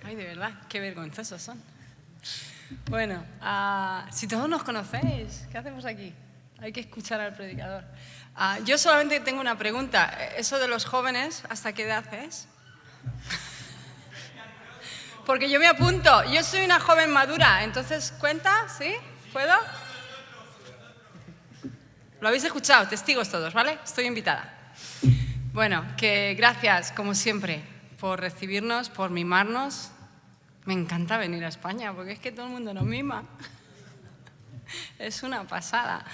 Ay, de verdad, qué vergonzosos son. Bueno, si todos nos conocéis, ¿qué hacemos aquí? Hay que escuchar al predicador. Yo solamente tengo una pregunta. Eso de los jóvenes, ¿hasta qué edad es? Porque yo me apunto. Yo soy una joven madura, entonces, ¿cuenta? ¿Sí? ¿Puedo? Lo habéis escuchado, testigos todos, ¿vale? Estoy invitada. Bueno, que gracias, como siempre, por recibirnos, por mimarnos. Me encanta venir a España, porque es que todo el mundo nos mima. Es una pasada.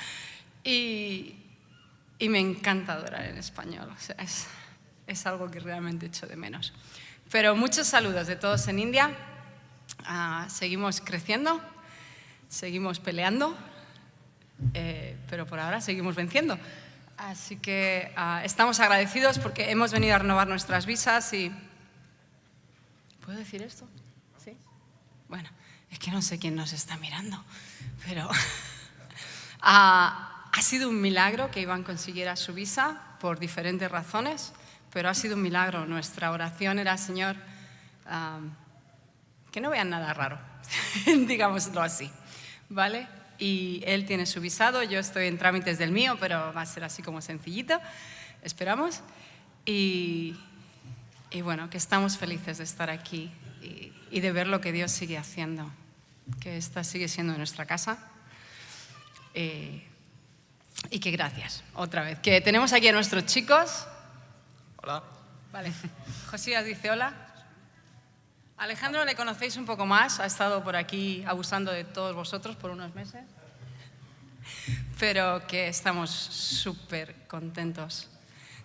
Y me encanta adorar en español. O sea, es algo que realmente echo de menos. Pero muchos saludos de todos en India. Seguimos creciendo, seguimos peleando, pero por ahora seguimos venciendo. Así que estamos agradecidos porque hemos venido a renovar nuestras visas y... ¿Puedo decir esto? ¿Sí? Bueno, es que no sé quién nos está mirando, pero... Ha sido un milagro que Iván consiguiera su visa por diferentes razones, pero ha sido un milagro. Nuestra oración era, Señor, que no vean nada raro, digámoslo así, ¿vale? Y él tiene su visado, yo estoy en trámites del mío, pero va a ser así como sencillito, esperamos. Y bueno, que estamos felices de estar aquí y de ver lo que Dios sigue haciendo, que esta sigue siendo nuestra casa. Y que gracias, otra vez. Que tenemos aquí a nuestros chicos. Hola. Vale. Josías dice hola. Alejandro le conocéis un poco más, ha estado por aquí abusando de todos vosotros por unos meses. Pero que estamos súper contentos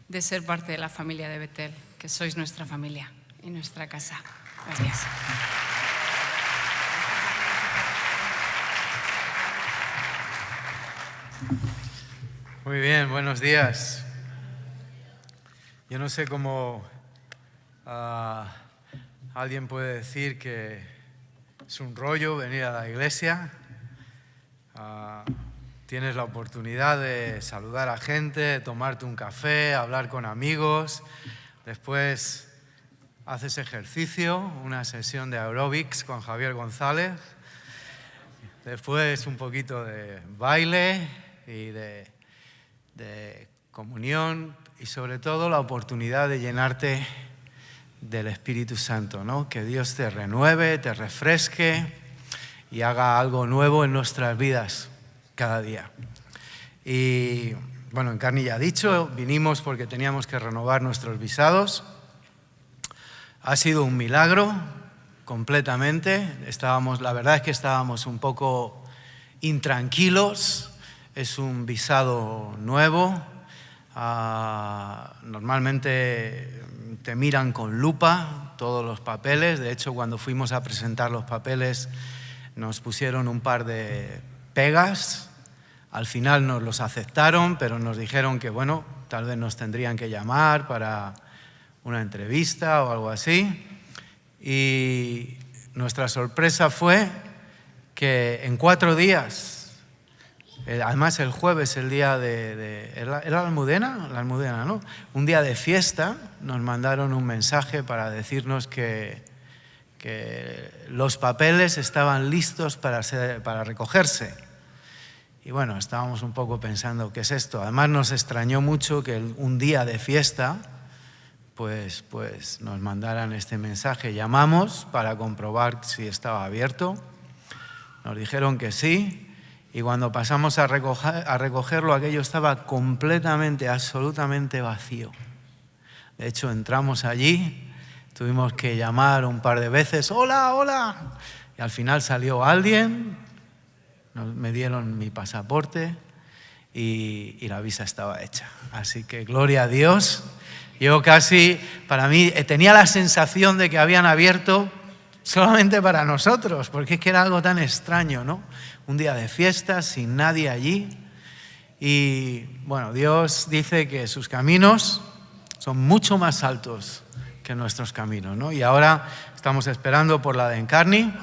de ser parte de la familia de Betel, que sois nuestra familia y nuestra casa. Gracias. Muy bien, buenos días. Yo no sé cómo alguien puede decir que es un rollo venir a la iglesia. Tienes la oportunidad de saludar a gente, de tomarte un café, hablar con amigos. Después haces ejercicio, una sesión de aeróbics con Javier González. Después un poquito de baile y de comunión y sobre todo la oportunidad de llenarte del Espíritu Santo, ¿no? Que Dios te renueve, te refresque y haga algo nuevo en nuestras vidas cada día. Y bueno, Encarni ya ha dicho, vinimos porque teníamos que renovar nuestros visados. Ha sido un milagro completamente. La verdad es que estábamos un poco intranquilos. Es un visado nuevo. Normalmente te miran con lupa todos los papeles. De hecho, cuando fuimos a presentar los papeles nos pusieron un par de pegas. Al final nos los aceptaron, pero nos dijeron que, bueno, tal vez nos tendrían que llamar para una entrevista o algo así. Y nuestra sorpresa fue que en 4 días... Además, el jueves, el día ¿era la Almudena? La Almudena, ¿no? Un día de fiesta, nos mandaron un mensaje para decirnos que los papeles estaban listos para recogerse. Y bueno, estábamos un poco pensando, ¿qué es esto? Además, nos extrañó mucho que un día de fiesta, pues nos mandaran este mensaje. Llamamos para comprobar si estaba abierto. Nos dijeron que sí. Y cuando pasamos a recogerlo, aquello estaba completamente, absolutamente vacío. De hecho, entramos allí, tuvimos que llamar un par de veces, ¡hola, hola! Y al final salió alguien, me dieron mi pasaporte y la visa estaba hecha. Así que gloria a Dios. Yo para mí, tenía la sensación de que habían abierto solamente para nosotros, porque es que era algo tan extraño, ¿no? Un día de fiesta, sin nadie allí. Y bueno, Dios dice que sus caminos son mucho más altos que nuestros caminos, ¿no? Y ahora estamos esperando por la de Encarni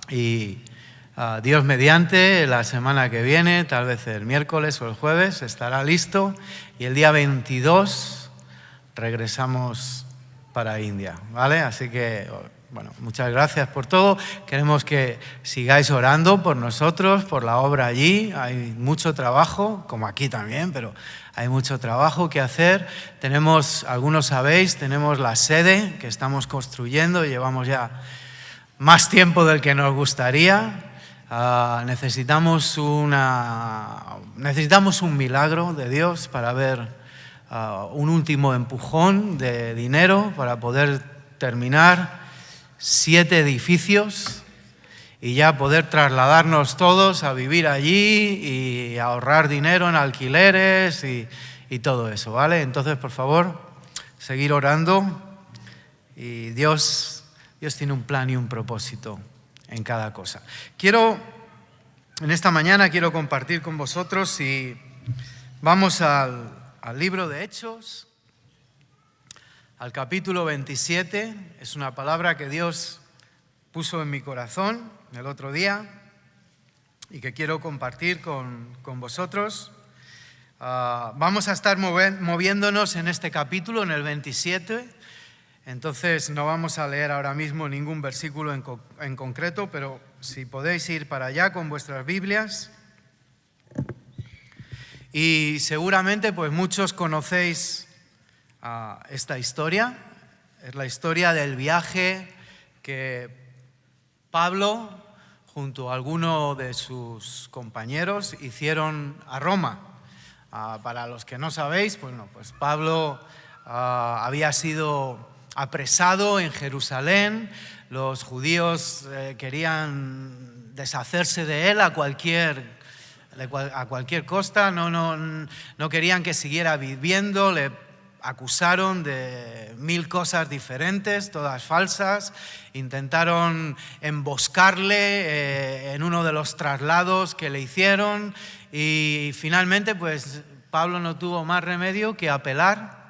y Dios mediante, la semana que viene, tal vez el miércoles o el jueves, estará listo. Y el día 22 regresamos para India, ¿vale? Así que, bueno, muchas gracias por todo. Queremos que sigáis orando por nosotros, por la obra allí. Hay mucho trabajo, como aquí también, pero hay mucho trabajo que hacer. Tenemos, algunos sabéis, tenemos la sede que estamos construyendo. Llevamos ya más tiempo del que nos gustaría. Necesitamos un milagro de Dios para ver un último empujón de dinero para poder terminar 7 edificios y ya poder trasladarnos todos a vivir allí y ahorrar dinero en alquileres y todo eso, ¿vale? Entonces, por favor, seguir orando y Dios tiene un plan y un propósito en cada cosa. En esta mañana quiero compartir con vosotros y vamos al libro de Hechos, al capítulo 27. Es una palabra que Dios puso en mi corazón el otro día y que quiero compartir con vosotros. Vamos a estar moviéndonos en este capítulo, en el 27. Entonces no vamos a leer ahora mismo ningún versículo en concreto, pero si podéis ir para allá con vuestras Biblias. Y seguramente pues muchos conocéis esta historia. Es la historia del viaje que Pablo, junto a alguno de sus compañeros, hicieron a Roma. Para los que no sabéis, pues Pablo había sido apresado en Jerusalén. Los judíos querían deshacerse de él a cualquier costa. No querían que siguiera viviendo. Le acusaron de 1000 cosas diferentes, todas falsas. Intentaron emboscarle en uno de los traslados que le hicieron y finalmente pues Pablo no tuvo más remedio que apelar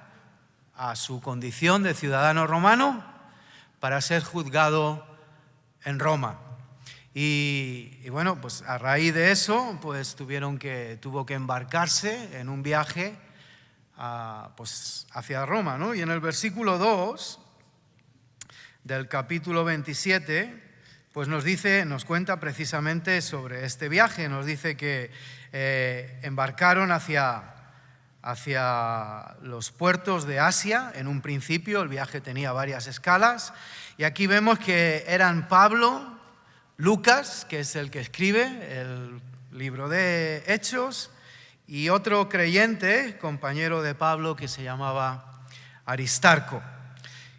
a su condición de ciudadano romano para ser juzgado en Roma. Y bueno, pues a raíz de eso pues tuvo que embarcarse en un viaje pues hacia Roma, ¿no? Y en el versículo 2 del capítulo 27 pues nos cuenta precisamente sobre este viaje. Nos dice que embarcaron hacia los puertos de Asia. En un principio el viaje tenía varias escalas y aquí vemos que eran Pablo, Lucas, que es el que escribe el libro de Hechos, y otro creyente, compañero de Pablo, que se llamaba Aristarco.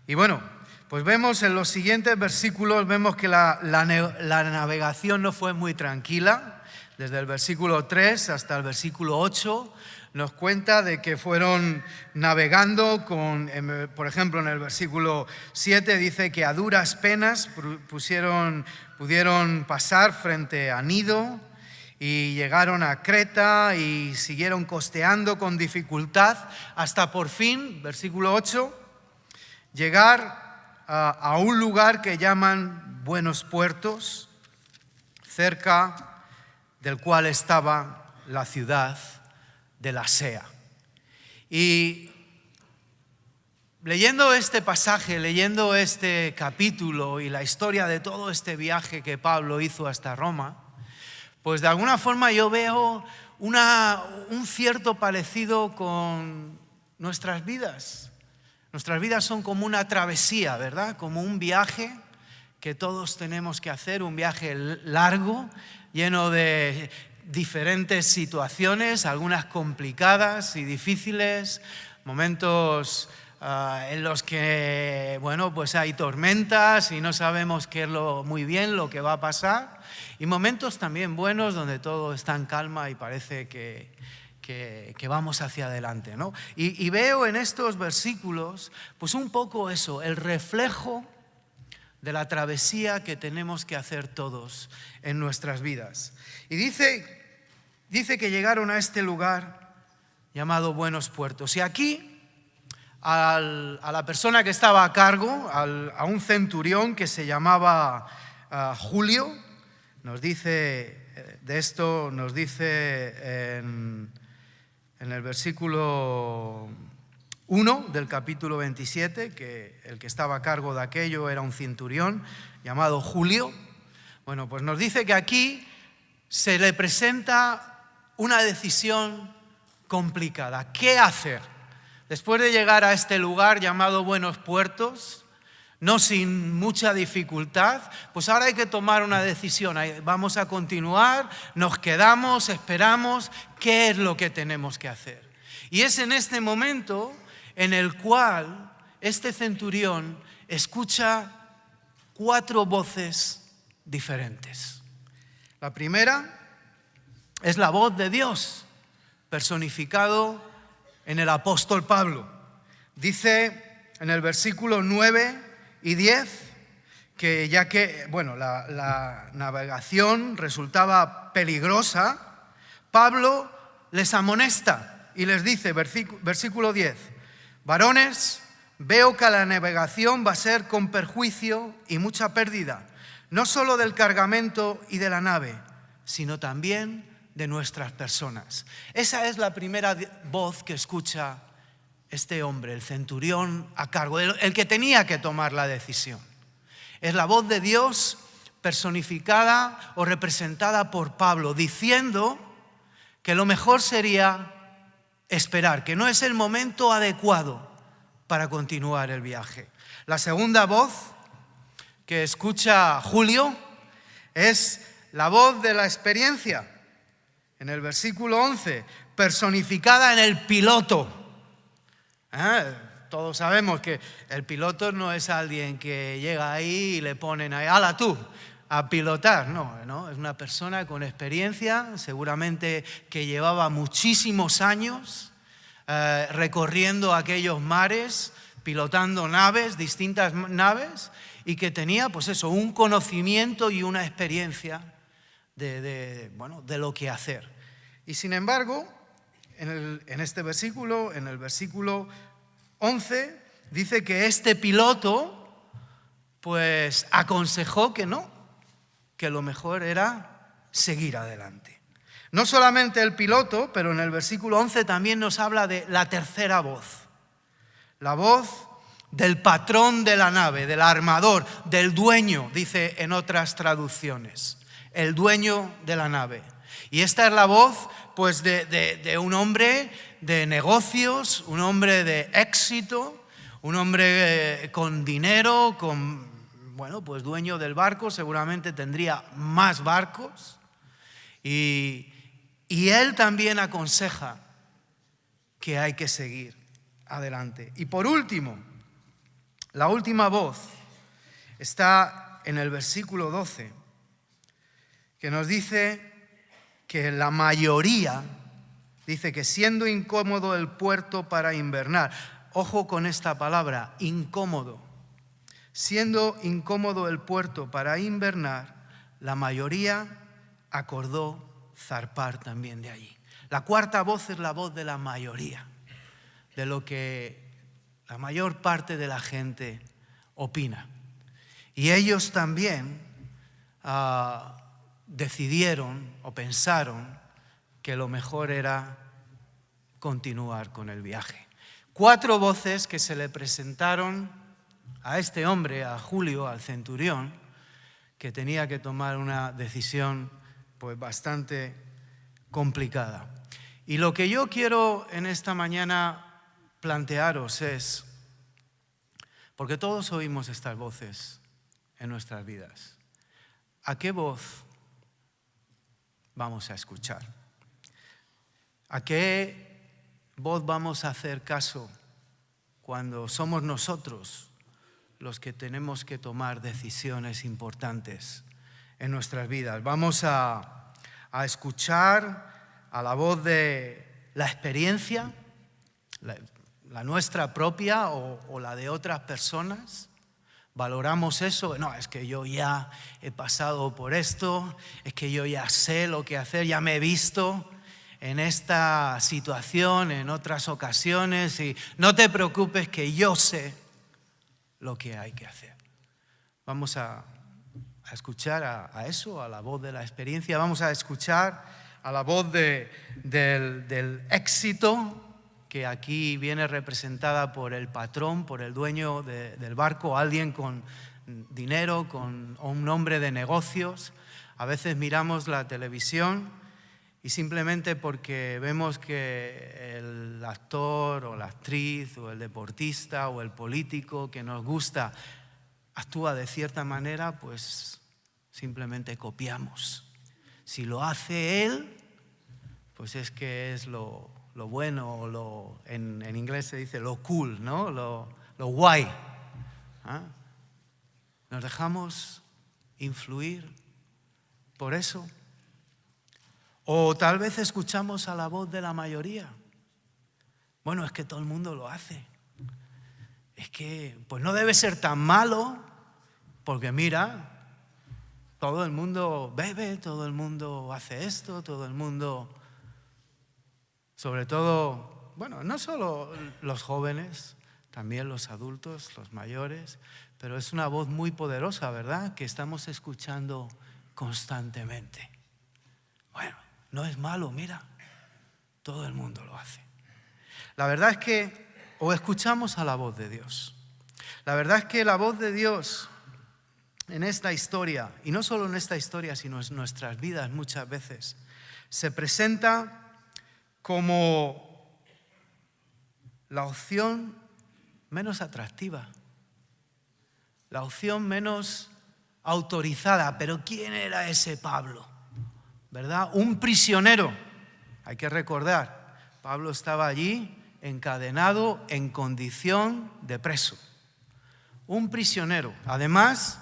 Y bueno, pues vemos en los siguientes versículos, vemos que la navegación no fue muy tranquila. Desde el versículo 3 hasta el versículo 8 nos cuenta de que fueron navegando por ejemplo, en el versículo 7 dice que a duras penas pudieron pasar frente a Gnido y llegaron a Creta y siguieron costeando con dificultad hasta por fin, versículo 8, llegar a un lugar que llaman Buenos Puertos, cerca del cual estaba la ciudad de Lasea. Y leyendo este pasaje, leyendo este capítulo y la historia de todo este viaje que Pablo hizo hasta Roma, pues de alguna forma yo veo un cierto parecido con nuestras vidas. Nuestras vidas son como una travesía, ¿verdad? Como un viaje que todos tenemos que hacer, un viaje largo, lleno de diferentes situaciones, algunas complicadas y difíciles, momentos en los que, bueno, pues hay tormentas y no sabemos muy bien lo que va a pasar, y momentos también buenos donde todo está en calma y parece que vamos hacia adelante, ¿no? Y veo en estos versículos pues un poco eso, el reflejo de la travesía que tenemos que hacer todos en nuestras vidas. Y dice que llegaron a este lugar llamado Buenos Puertos. Y aquí a la persona que estaba a cargo, a un centurión que se llamaba Julio, nos dice de esto, nos dice en el versículo 1 del capítulo 27, que el que estaba a cargo de aquello era un centurión llamado Julio. Bueno, pues nos dice que aquí se le presenta una decisión complicada. ¿Qué hacer? Después de llegar a este lugar llamado Buenos Puertos, no sin mucha dificultad, pues ahora hay que tomar una decisión. Vamos a continuar, nos quedamos, esperamos, ¿qué es lo que tenemos que hacer? Y es en este momento en el cual este centurión escucha 4 voces diferentes. La primera es la voz de Dios, personificado en el apóstol Pablo. Dice en el versículo 9 y 10 que ya que la navegación resultaba peligrosa, Pablo les amonesta y les dice, versículo 10, varones, veo que la navegación va a ser con perjuicio y mucha pérdida, no solo del cargamento y de la nave, sino también de nuestras personas. Esa es la primera voz que escucha este hombre, el centurión a cargo, el que tenía que tomar la decisión. Es la voz de Dios personificada o representada por Pablo, diciendo que lo mejor sería esperar, que no es el momento adecuado para continuar el viaje. La segunda voz que escucha Julio es la voz de la experiencia. En el versículo 11, personificada en el piloto. Todos sabemos que el piloto no es alguien que llega ahí y le ponen ahí, ¡hala tú!, a pilotar. No, es una persona con experiencia, seguramente que llevaba muchísimos años recorriendo aquellos mares, pilotando naves, distintas naves, y que tenía, pues eso, un conocimiento y una experiencia de lo que hacer. Y sin embargo, en este versículo, en el versículo 11, dice que este piloto pues aconsejó que no, que lo mejor era seguir adelante. No solamente el piloto, pero en el versículo 11 también nos habla de la tercera voz, la voz del patrón de la nave, del armador, del dueño, dice en otras traducciones, el dueño de la nave. Y esta es la voz pues de un hombre de negocios, un hombre de éxito, un hombre con dinero, pues dueño del barco, seguramente tendría más barcos. Y él también aconseja que hay que seguir adelante. Y por último, la última voz está en el versículo 12, que nos dice que la mayoría, dice que siendo incómodo el puerto para invernar, ojo con esta palabra, incómodo, siendo incómodo el puerto para invernar, la mayoría acordó zarpar también de allí. La cuarta voz es la voz de la mayoría, de lo que la mayor parte de la gente opina. Y ellos también decidieron o pensaron que lo mejor era continuar con el viaje. 4 voces que se le presentaron a este hombre, a Julio, al centurión, que tenía que tomar una decisión pues bastante complicada. Y lo que yo quiero en esta mañana plantearos es, porque todos oímos estas voces en nuestras vidas, ¿a qué voz vamos a escuchar? ¿A qué voz vamos a hacer caso cuando somos nosotros los que tenemos que tomar decisiones importantes en nuestras vidas? Vamos a escuchar a la voz de la experiencia, la nuestra propia o la de otras personas. ¿Valoramos eso? No, es que yo ya he pasado por esto, es que yo ya sé lo que hacer, ya me he visto en esta situación en otras ocasiones y no te preocupes que yo sé lo que hay que hacer. Vamos a escuchar a eso, a la voz de la experiencia, vamos a escuchar a la voz del éxito que aquí viene representada por el patrón, por el dueño del barco, alguien con dinero, con un hombre de negocios. A veces miramos la televisión y simplemente porque vemos que el actor o la actriz o el deportista o el político que nos gusta actúa de cierta manera, pues simplemente copiamos. Si lo hace él, pues es que es lo bueno, o en inglés se dice lo cool, ¿no? Lo guay. ¿Ah? Nos dejamos influir por eso. O tal vez escuchamos a la voz de la mayoría. Bueno, es que todo el mundo lo hace. Es que pues no debe ser tan malo, porque mira, todo el mundo bebe, todo el mundo hace esto, todo el mundo, sobre todo, bueno, no solo los jóvenes, también los adultos, los mayores, pero es una voz muy poderosa, ¿verdad?, que estamos escuchando constantemente. Bueno, no es malo, mira, todo el mundo lo hace. La verdad es que o escuchamos a la voz de Dios. La verdad es que la voz de Dios en esta historia, y no solo en esta historia, sino en nuestras vidas muchas veces, se presenta como la opción menos atractiva, la opción menos autorizada. Pero ¿quién era ese Pablo? ¿Verdad? Un prisionero. Hay que recordar, Pablo estaba allí encadenado en condición de preso. Un prisionero, además,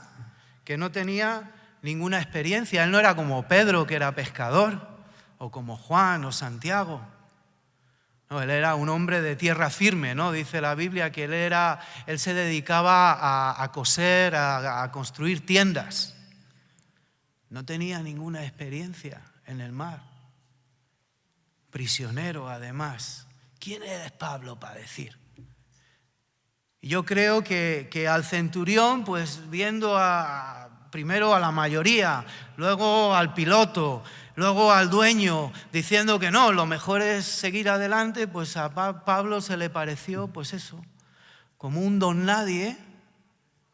que no tenía ninguna experiencia. Él no era como Pedro, que era pescador, o como Juan o Santiago. No, él era un hombre de tierra firme, ¿no? Dice la Biblia que él se dedicaba a coser, a construir tiendas. No tenía ninguna experiencia en el mar. Prisionero, además. ¿Quién eres Pablo para decir? Y yo creo que al centurión, pues viendo primero a la mayoría, luego al piloto, luego al dueño, diciendo que no, lo mejor es seguir adelante, pues a Pablo se le pareció, pues eso, como un don nadie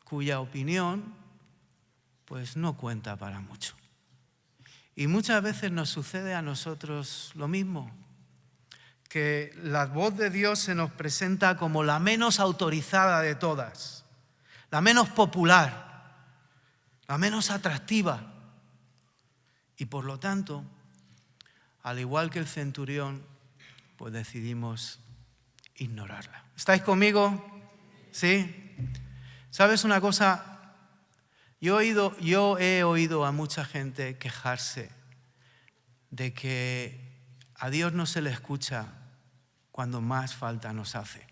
cuya opinión pues no cuenta para mucho. Y muchas veces nos sucede a nosotros lo mismo, que la voz de Dios se nos presenta como la menos autorizada de todas, la menos popular, la menos atractiva. Y por lo tanto, al igual que el centurión, pues decidimos ignorarla. ¿Estáis conmigo? ¿Sí? ¿Sabes una cosa? Yo he oído a mucha gente quejarse de que a Dios no se le escucha cuando más falta nos hace.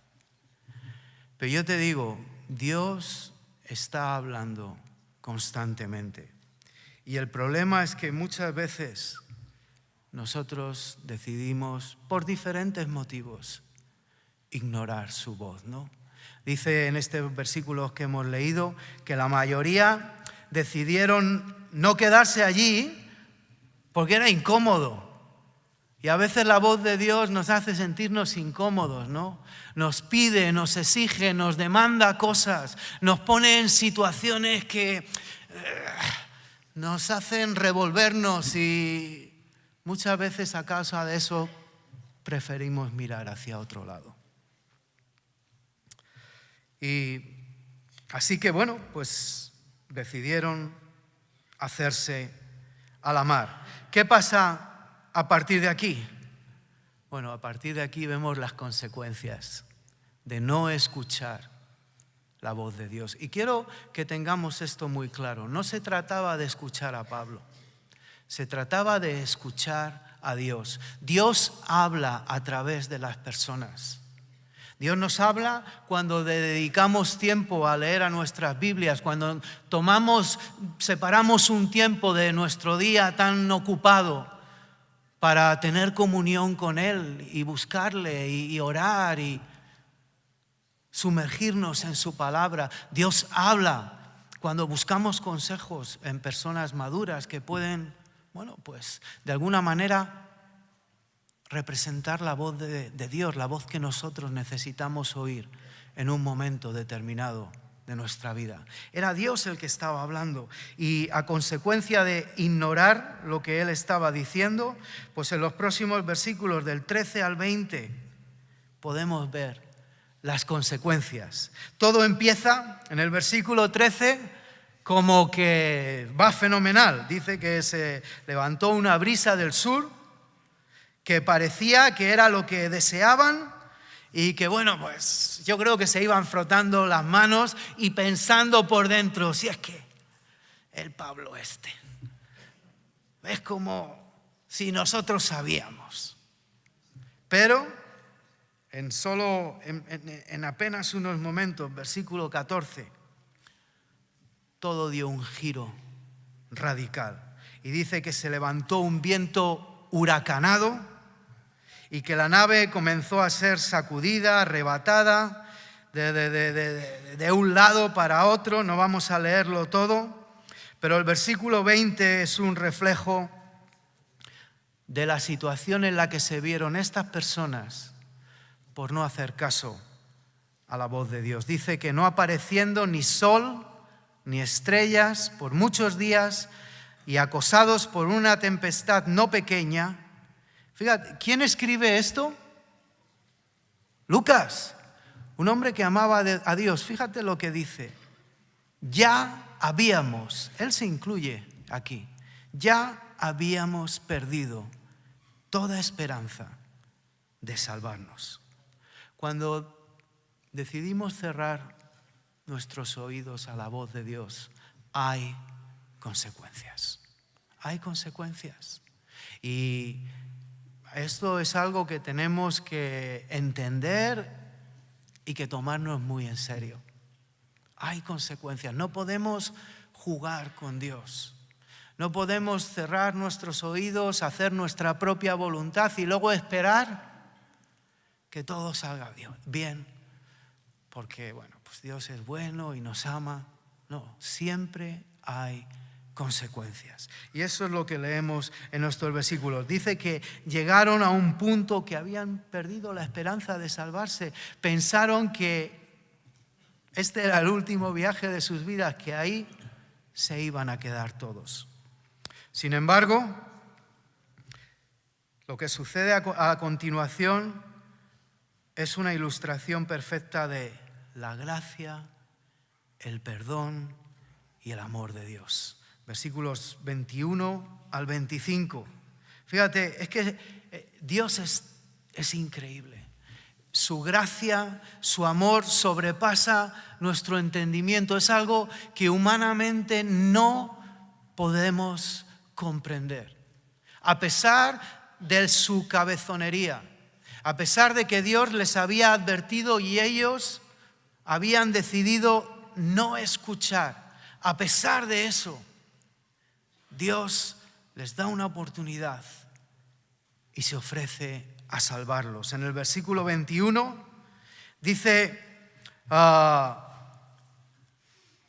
Pero yo te digo, Dios está hablando constantemente. Y el problema es que muchas veces nosotros decidimos, por diferentes motivos, ignorar su voz, ¿no? Dice en estos versículos que hemos leído que la mayoría decidieron no quedarse allí porque era incómodo. Y a veces la voz de Dios nos hace sentirnos incómodos, ¿no? Nos pide, nos exige, nos demanda cosas, nos pone en situaciones que nos hacen revolvernos y muchas veces a causa de eso preferimos mirar hacia otro lado. Y así que bueno, pues decidieron hacerse a la mar. ¿Qué pasa a partir de aquí? Bueno, a partir de aquí vemos las consecuencias de no escuchar la voz de Dios. Y quiero que tengamos esto muy claro. No se trataba de escuchar a Pablo, se trataba de escuchar a Dios. Dios habla a través de las personas. Dios nos habla cuando dedicamos tiempo a leer a nuestras Biblias, cuando separamos un tiempo de nuestro día tan ocupado para tener comunión con Él y buscarle y orar y sumergirnos en su palabra. Dios habla cuando buscamos consejos en personas maduras que pueden, bueno, pues de alguna manera representar la voz de Dios, la voz que nosotros necesitamos oír en un momento determinado de nuestra vida. Era Dios el que estaba hablando, y a consecuencia de ignorar lo que Él estaba diciendo, pues en los próximos versículos del 13 al 20 podemos ver las consecuencias. Todo empieza en el versículo 13 como que va fenomenal. Dice que se levantó una brisa del sur que parecía que era lo que deseaban, y que bueno, pues yo creo que se iban frotando las manos y pensando por dentro, si es que el Pablo es como si nosotros sabíamos. Pero en apenas unos momentos, versículo 14, todo dio un giro radical. Y dice que se levantó un viento huracanado y que la nave comenzó a ser sacudida, arrebatada de un lado para otro. No vamos a leerlo todo, pero el versículo 20 es un reflejo de la situación en la que se vieron estas personas por no hacer caso a la voz de Dios. Dice que no apareciendo ni sol ni estrellas por muchos días, y acosados por una tempestad no pequeña. Fíjate, ¿quién escribe esto? Lucas, un hombre que amaba a Dios. Fíjate lo que dice. Ya habíamos, él se incluye aquí, ya habíamos perdido toda esperanza de salvarnos. Cuando decidimos cerrar nuestros oídos a la voz de Dios, hay consecuencias. Hay consecuencias. Y esto es algo que tenemos que entender y que tomarnos muy en serio. Hay consecuencias. No podemos jugar con Dios. No podemos cerrar nuestros oídos, hacer nuestra propia voluntad y luego esperar que todo salga bien. Porque, bueno, pues Dios es bueno y nos ama. No, siempre hay consecuencias. Y eso es lo que leemos en nuestros versículos. Dice que llegaron a un punto que habían perdido la esperanza de salvarse. Pensaron que este era el último viaje de sus vidas, que ahí se iban a quedar todos. Sin embargo, lo que sucede a continuación es una ilustración perfecta de la gracia, el perdón y el amor de Dios. Versículos 21 al 25. Fíjate, es que Dios es increíble. Su gracia, su amor sobrepasa nuestro entendimiento. Es algo que humanamente no podemos comprender. A pesar de su cabezonería, a pesar de que Dios les había advertido y ellos habían decidido no escuchar, a pesar de eso, Dios les da una oportunidad y se ofrece a salvarlos. En el versículo 21 dice,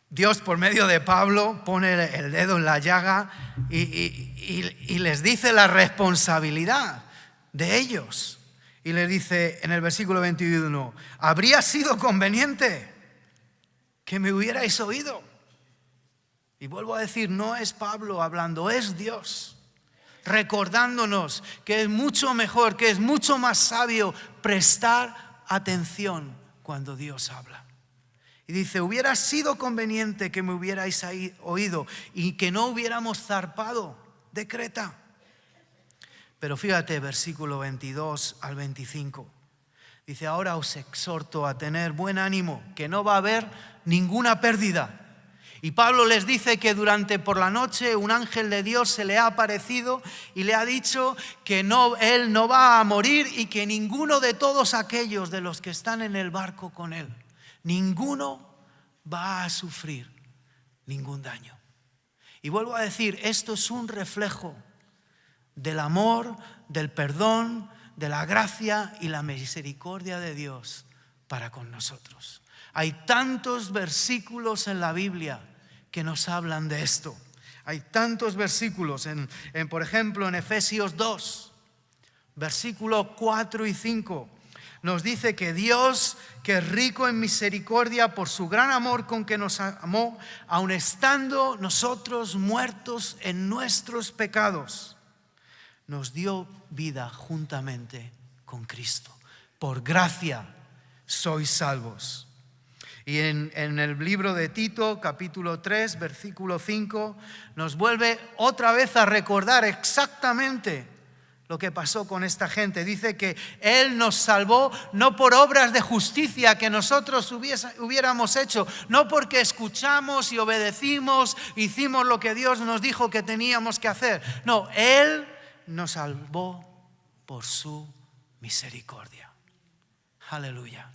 Dios por medio de Pablo pone el dedo en la llaga y les dice la responsabilidad de ellos. Y les dice en el versículo 21, habría sido conveniente que me hubierais oído. Y vuelvo a decir, no es Pablo hablando, es Dios, recordándonos que es mucho mejor, que es mucho más sabio prestar atención cuando Dios habla. Y dice, hubiera sido conveniente que me hubierais oído y que no hubiéramos zarpado de Creta. Pero fíjate, versículo 22 al 25. Dice, ahora os exhorto a tener buen ánimo, que no va a haber ninguna pérdida. Y Pablo les dice que por la noche un ángel de Dios se le ha aparecido y le ha dicho que él no va a morir y que ninguno de todos aquellos de los que están en el barco con él, ninguno va a sufrir ningún daño. Y vuelvo a decir, esto es un reflejo del amor, del perdón, de la gracia y la misericordia de Dios para con nosotros. Hay tantos versículos en la Biblia que nos hablan de esto. Hay tantos versículos, por ejemplo, en Efesios 2, Versículos 4 y 5 nos dice que Dios, que es rico en misericordia por su gran amor con que nos amó, aun estando nosotros muertos en nuestros pecados, nos dio vida juntamente con Cristo. Por gracia sois salvos. Y en el libro de Tito, capítulo 3, versículo 5, nos vuelve otra vez a recordar exactamente lo que pasó con esta gente. Dice que Él nos salvó no por obras de justicia que nosotros hubiéramos hecho, no porque escuchamos y obedecimos, hicimos lo que Dios nos dijo que teníamos que hacer. No, Él nos salvó por su misericordia. Aleluya,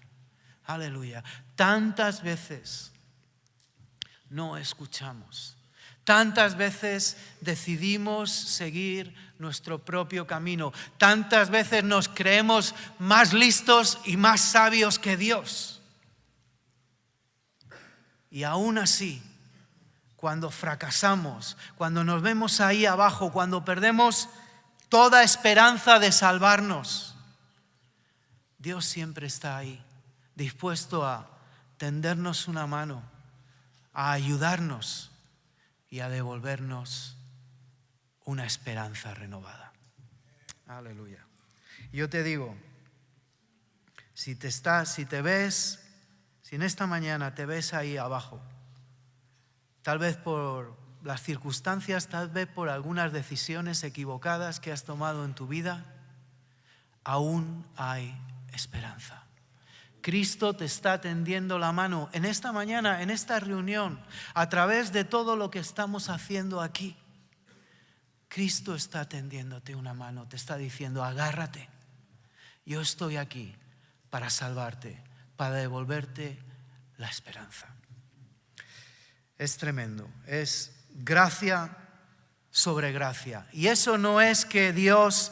aleluya. Tantas veces no escuchamos. Tantas veces decidimos seguir nuestro propio camino. Tantas veces nos creemos más listos y más sabios que Dios. Y aún así, cuando fracasamos, cuando nos vemos ahí abajo, cuando perdemos toda esperanza de salvarnos, Dios siempre está ahí, dispuesto a tendernos una mano, a ayudarnos y a devolvernos una esperanza renovada. Aleluya. Yo te digo, si en esta mañana te ves ahí abajo, tal vez por las circunstancias, tal vez por algunas decisiones equivocadas que has tomado en tu vida, aún hay esperanza. Cristo te está tendiendo la mano en esta mañana, en esta reunión, a través de todo lo que estamos haciendo aquí. Cristo está tendiéndote una mano, te está diciendo, agárrate. Yo estoy aquí para salvarte, para devolverte la esperanza. Es tremendo, es gracia sobre gracia. Y eso no es que Dios,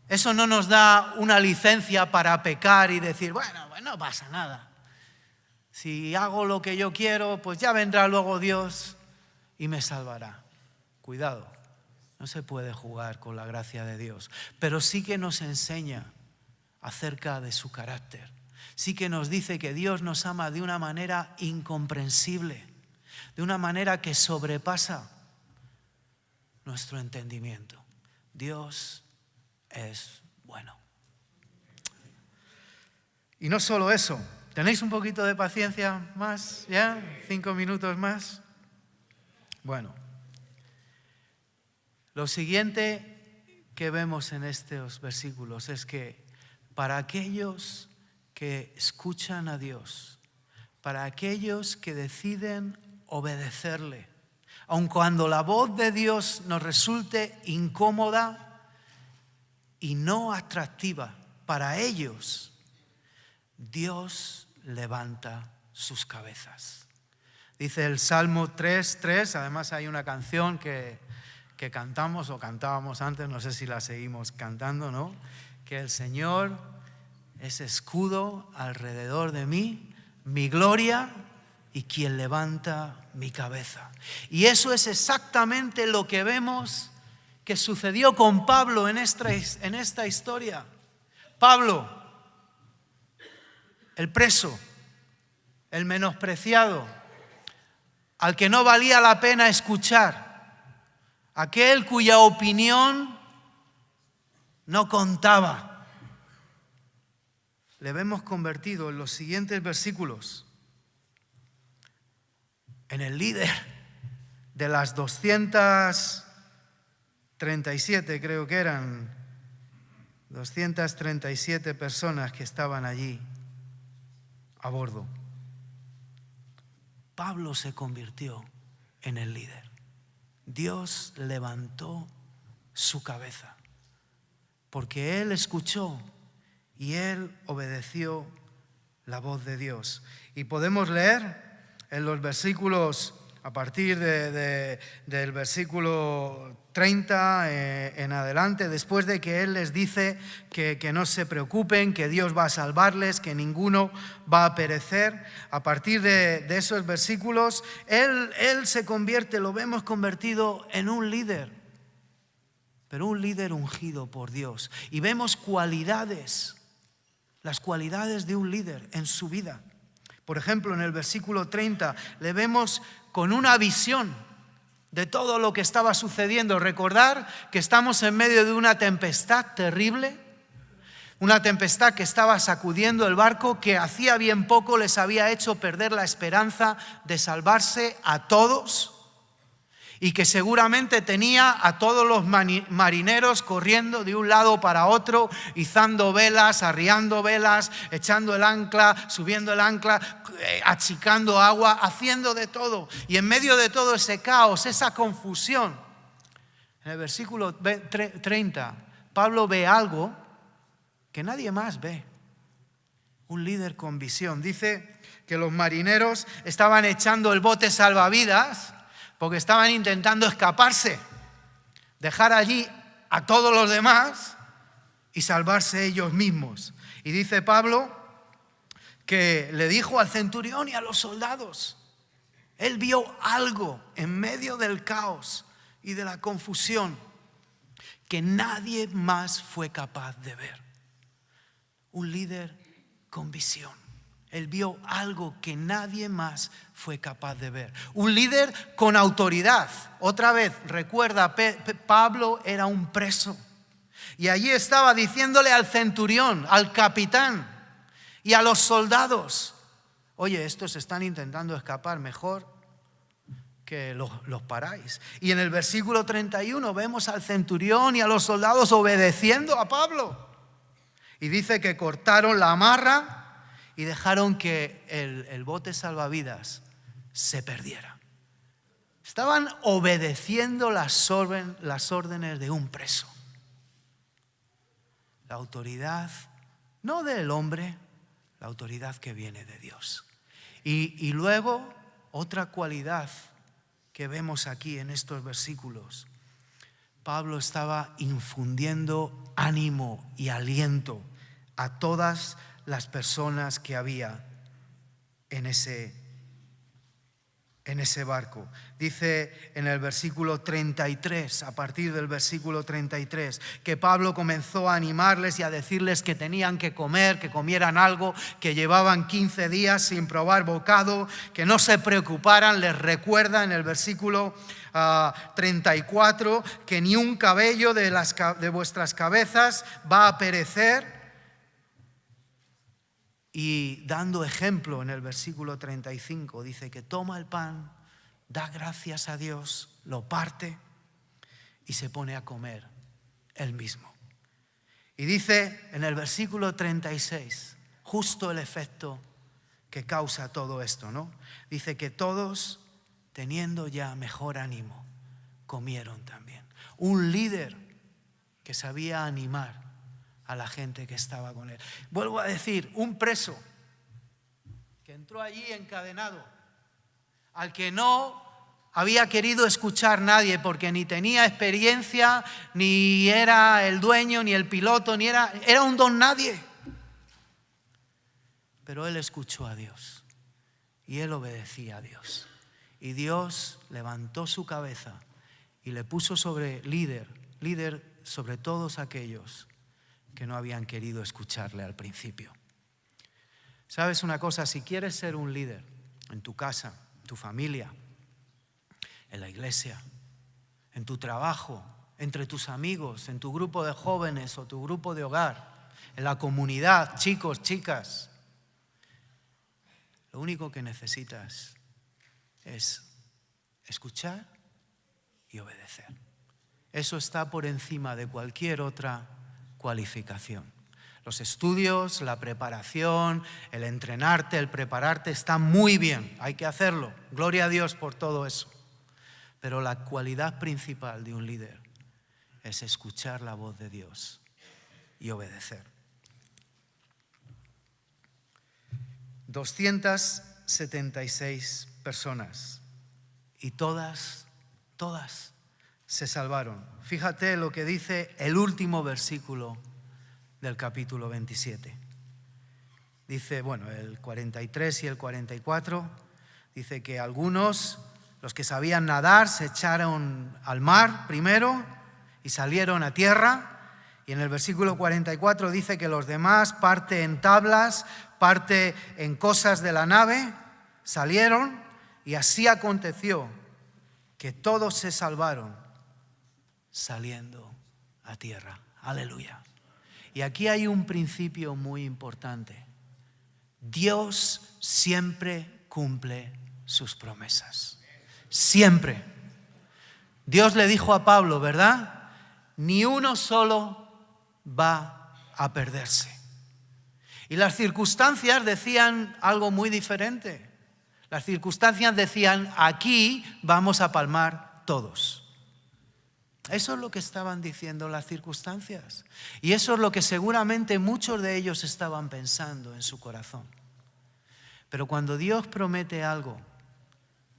eso no nos da una licencia para pecar y decir, bueno, no pasa nada. Si hago lo que yo quiero, pues ya vendrá luego Dios y me salvará. Cuidado, no se puede jugar con la gracia de Dios, pero sí que nos enseña acerca de su carácter. Sí que nos dice que Dios nos ama de una manera incomprensible, de una manera que sobrepasa nuestro entendimiento. Dios es bueno. Y no solo eso, ¿tenéis un poquito de paciencia más? ¿Ya? 5 minutos más. Bueno, lo siguiente que vemos en estos versículos es que para aquellos que escuchan a Dios, para aquellos que deciden obedecerle, aun cuando la voz de Dios nos resulte incómoda y no atractiva, para ellos Dios levanta sus cabezas. Dice el Salmo 3:3, además hay una canción que cantamos o cantábamos antes, no sé si la seguimos cantando, ¿no? Que el Señor es escudo alrededor de mí, mi gloria y quien levanta mi cabeza. Y eso es exactamente lo que vemos que sucedió con Pablo en esta historia. Pablo, el preso, el menospreciado, al que no valía la pena escuchar, aquel cuya opinión no contaba. Le vemos convertido en los siguientes versículos en el líder de las 237, creo que eran 237 personas que estaban allí a bordo. Pablo se convirtió en el líder. Dios levantó su cabeza porque él escuchó y él obedeció la voz de Dios. Y podemos leer en los versículos, a partir del versículo 30 en adelante, después de que Él les dice que no se preocupen, que Dios va a salvarles, que ninguno va a perecer. A partir de esos versículos, Él se convierte, lo vemos convertido en un líder. pero un líder ungido por Dios. Y vemos cualidades, las cualidades de un líder en su vida. Por ejemplo, en el versículo 30 le vemos con una visión de todo lo que estaba sucediendo. Recordar que estamos en medio de una tempestad terrible, una tempestad que estaba sacudiendo el barco, que hacía bien poco les había hecho perder la esperanza de salvarse a todos, y que seguramente tenía a todos los marineros corriendo de un lado para otro, izando velas, arriando velas, echando el ancla, subiendo el ancla, achicando agua, haciendo de todo. Y en medio de todo ese caos, esa confusión, en el versículo 30, Pablo ve algo que nadie más ve. Un líder con visión. Dice que los marineros estaban echando el bote salvavidas porque estaban intentando escaparse, dejar allí a todos los demás y salvarse ellos mismos. Y dice Pablo que le dijo al centurión y a los soldados, él vio algo en medio del caos y de la confusión que nadie más fue capaz de ver. Un líder con visión. Él vio algo que nadie más fue capaz de ver. Un líder con autoridad. Otra vez, recuerda, Pablo era un preso. Y allí estaba diciéndole al centurión, al capitán y a los soldados: oye, estos están intentando escapar, mejor que los paráis. Y en el versículo 31 vemos al centurión y a los soldados obedeciendo a Pablo. Y dice que cortaron la amarra y dejaron que el bote salvavidas se perdiera. Estaban obedeciendo las órdenes de un preso. La autoridad, no del hombre, la autoridad que viene de Dios. Y luego, otra cualidad que vemos aquí en estos versículos. Pablo estaba infundiendo ánimo y aliento a todas las personas que había en ese barco. Dice en el versículo 33, a partir del versículo 33, que Pablo comenzó a animarles y a decirles que tenían que comer, que comieran algo, que llevaban 15 días sin probar bocado, que no se preocuparan. Les recuerda en el versículo 34 que ni un cabello de vuestras cabezas va a perecer. Y dando ejemplo en el versículo 35 dice que toma el pan, da gracias a Dios, lo parte y se pone a comer él mismo. Y dice en el versículo 36, justo el efecto que causa todo esto, ¿no? Dice que todos, teniendo ya mejor ánimo, comieron también. Un líder que sabía animar a la gente que estaba con él. Vuelvo a decir, un preso que entró allí encadenado, al que no había querido escuchar nadie porque ni tenía experiencia, ni era el dueño, ni el piloto, era un don nadie. Pero él escuchó a Dios y él obedecía a Dios. Y Dios levantó su cabeza y le puso líder sobre todos aquellos que no habían querido escucharle al principio. ¿Sabes una cosa? Si quieres ser un líder en tu casa, en tu familia, en la iglesia, en tu trabajo, entre tus amigos, en tu grupo de jóvenes o tu grupo de hogar, en la comunidad, chicos, chicas, lo único que necesitas es escuchar y obedecer. Eso está por encima de cualquier otra cualificación. Los estudios, la preparación, el entrenarte, el prepararte está muy bien, hay que hacerlo. Gloria a Dios por todo eso. Pero la cualidad principal de un líder es escuchar la voz de Dios y obedecer. 276 personas y todas se salvaron. Fíjate lo que dice el último versículo del capítulo 27. Dice, el 43 y el 44, dice que algunos, los que sabían nadar, se echaron al mar primero y salieron a tierra. Y en el versículo 44 dice que los demás, parte en tablas, parte en cosas de la nave, salieron, y así aconteció que todos se salvaron saliendo a tierra. Aleluya. Y aquí hay un principio muy importante. Dios siempre cumple sus promesas. Siempre. Dios le dijo a Pablo, ¿verdad? Ni uno solo va a perderse. Y las circunstancias decían algo muy diferente. Las circunstancias decían, aquí vamos a palmar todos. Eso es lo que estaban diciendo las circunstancias. Y eso es lo que seguramente muchos de ellos estaban pensando en su corazón. Pero cuando Dios promete algo,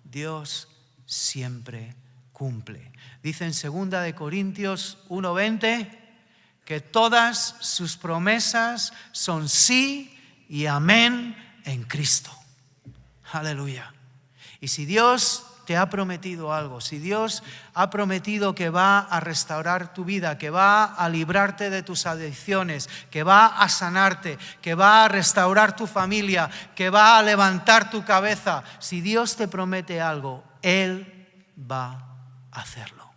Dios siempre cumple. Dice en 2 Corintios 1:20 que todas sus promesas son sí y amén en Cristo. Aleluya. Y si Dios te ha prometido algo, si Dios ha prometido que va a restaurar tu vida, que va a librarte de tus adicciones, que va a sanarte, que va a restaurar tu familia, que va a levantar tu cabeza, si Dios te promete algo, Él va a hacerlo.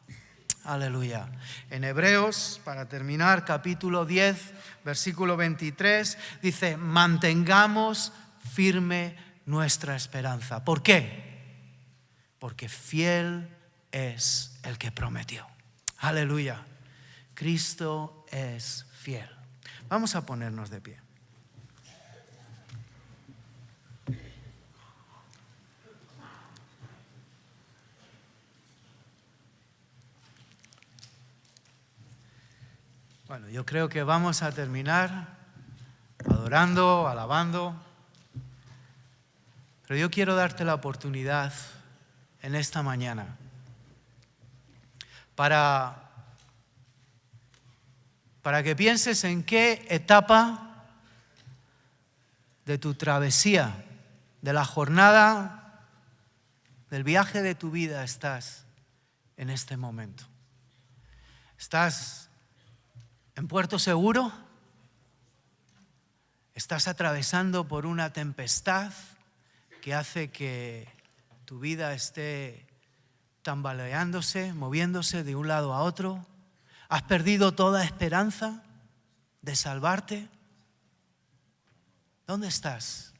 Aleluya. En Hebreos, para terminar, capítulo 10, versículo 23, dice, mantengamos firme nuestra esperanza. ¿Por qué? Porque fiel es el que prometió. Aleluya. Cristo es fiel. Vamos a ponernos de pie. Bueno, yo creo que vamos a terminar adorando, alabando. Pero yo quiero darte la oportunidad en esta mañana para que pienses en qué etapa de tu travesía, de la jornada, del viaje de tu vida estás en este momento. ¿Estás en puerto seguro? ¿Estás atravesando por una tempestad que hace que tu vida esté tambaleándose, moviéndose de un lado a otro? ¿Has perdido toda esperanza de salvarte? ¿Dónde estás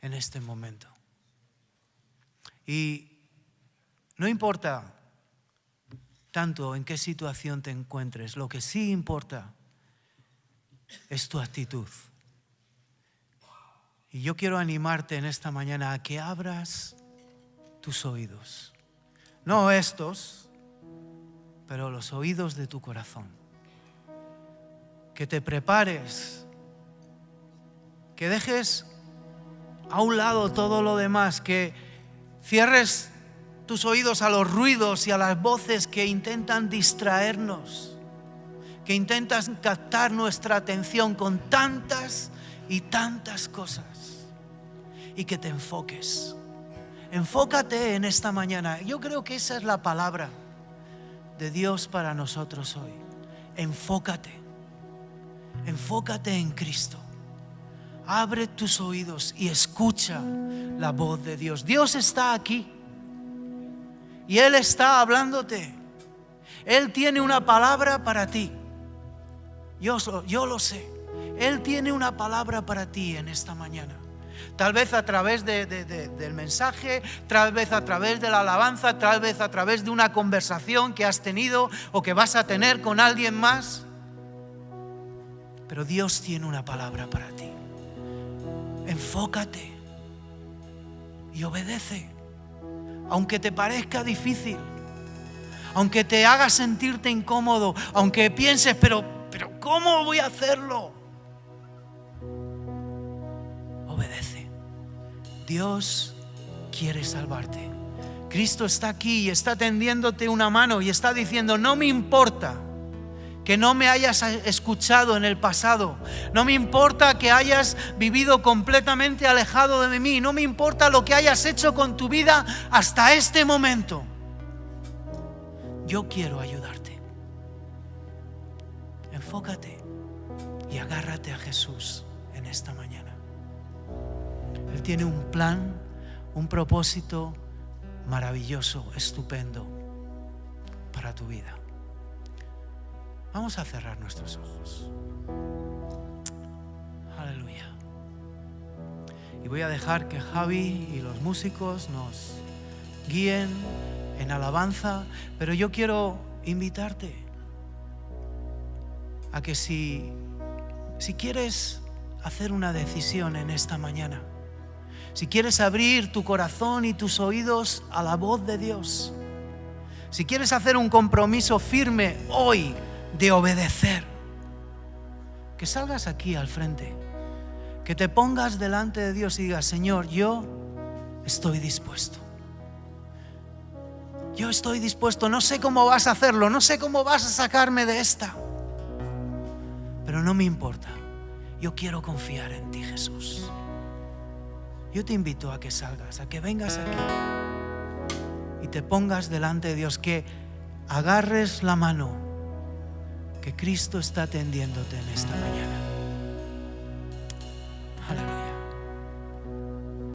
en este momento? Y no importa tanto en qué situación te encuentres, lo que sí importa es tu actitud. Y yo quiero animarte en esta mañana a que abras tus oídos. No estos, pero los oídos de tu corazón. Que te prepares, que dejes a un lado todo lo demás, que cierres tus oídos a los ruidos y a las voces que intentan distraernos, que intentan captar nuestra atención con tantas y tantas cosas, y que te enfoques. Enfócate en esta mañana. Yo creo que esa es la palabra de Dios para nosotros hoy. Enfócate. Enfócate en Cristo. Abre tus oídos y escucha la voz de Dios. Dios está aquí y Él está hablándote. Él tiene una palabra para ti. Yo lo sé. Él tiene una palabra para ti en esta mañana. Tal vez a través del mensaje, tal vez a través de la alabanza, tal vez a través de una conversación que has tenido o que vas a tener con alguien más. Pero Dios tiene una palabra para ti. Enfócate y obedece. Aunque te parezca difícil, aunque te haga sentirte incómodo, aunque pienses, pero ¿cómo voy a hacerlo? Obedece. Dios quiere salvarte. Cristo está aquí y está tendiéndote una mano y está diciendo, no me importa que no me hayas escuchado en el pasado. No me importa que hayas vivido completamente alejado de mí. No me importa lo que hayas hecho con tu vida hasta este momento. Yo quiero ayudarte. enfócate y agárrate a Jesús en esta mañana. Él tiene un plan, un propósito maravilloso, estupendo para tu vida. Vamos a cerrar nuestros ojos. Aleluya. Y voy a dejar que Javi y los músicos nos guíen en alabanza, pero yo quiero invitarte a que si quieres hacer una decisión en esta mañana, si quieres abrir tu corazón y tus oídos a la voz de Dios, si quieres hacer un compromiso firme hoy de obedecer, que salgas aquí al frente, que te pongas delante de Dios y digas: Señor, yo estoy dispuesto. Yo estoy dispuesto, no sé cómo vas a hacerlo, no sé cómo vas a sacarme de esta, pero no me importa. Yo quiero confiar en ti, Jesús. Yo te invito a que salgas, a que vengas aquí y te pongas delante de Dios, que agarres la mano que Cristo está tendiéndote en esta mañana.